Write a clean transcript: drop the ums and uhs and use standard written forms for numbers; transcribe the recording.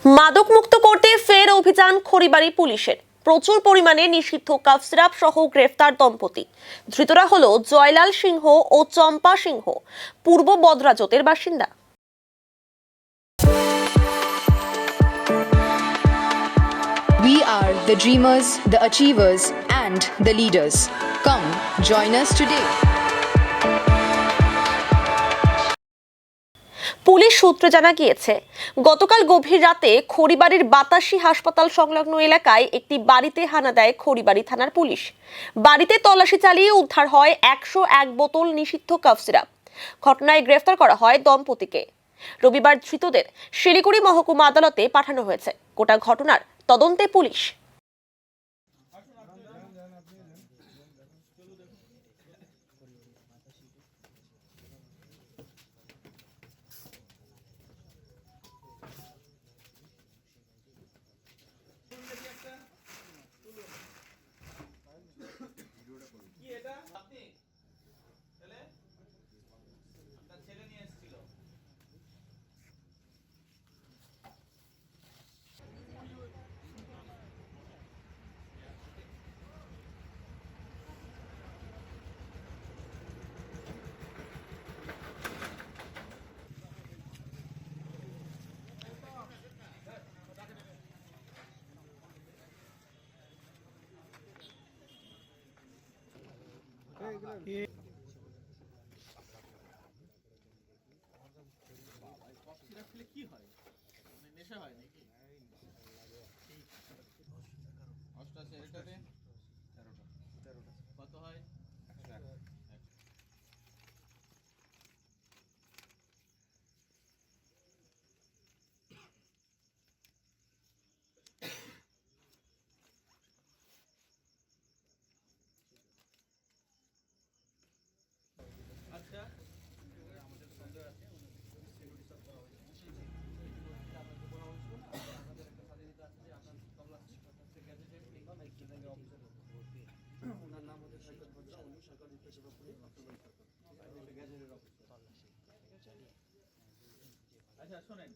মাদক মুক্ত করতে ফের অভিযান খড়িবাড়ি পুলিশের। প্রচুর পরিমাণে নিষিদ্ধ কাফ সিরাপ সহ গ্রেফতার দম্পতি। ধৃতরা হলো জয়লাল সিংহ ও চম্পা সিংহ, পূর্ব বদরাজতের বাসিন্দা। We are the dreamers, the achievers, and the leaders. Come, join us today. Police সূত্রে জানা গিয়েছে, গতকাল গভীর রাতে খড়িবাড়ির বাতাসী হাসপাতাল সংলগ্ন এলাকায় একটি বাড়িতে হানা দেয় খড়িবাড়ি থানার পুলিশ। বাড়িতে তল্লাশি চালিয়ে উদ্ধার হয় 101 বোতল নিষিদ্ধ কাফ সিরাপ। ঘটনায় গ্রেফতার করা হয় দম্পতিকে। রবিবার ধৃতদের শিলিগুড়ি মহকুমা আদালতে পাঠানো হয়েছে। গোটা ঘটনার তদন্তে পুলিশ। কি হয় নেশা হয় নাকি? 88 এটাতে 13টা কত হয়? 101। আচ্ছা, আমাদের সন্দেহ আছে সিকিউরিটি সব দেওয়া হয়েছে। আপনাদের পরামর্শ আমাদের একটা স্বাধীনতা আছে যে আপনার তবলা গ্যাজেটেড কিংবা ম্যাজিস্ট্রেটের অফিসার ওনার নাম হচ্ছে সৈকত ভদ্রা, উনি সরকার ইন্টারভিউ করে অক্টোবর সরকার গ্যাজেটের অফিসার। ঠিক আছে, আচ্ছা শোনেন,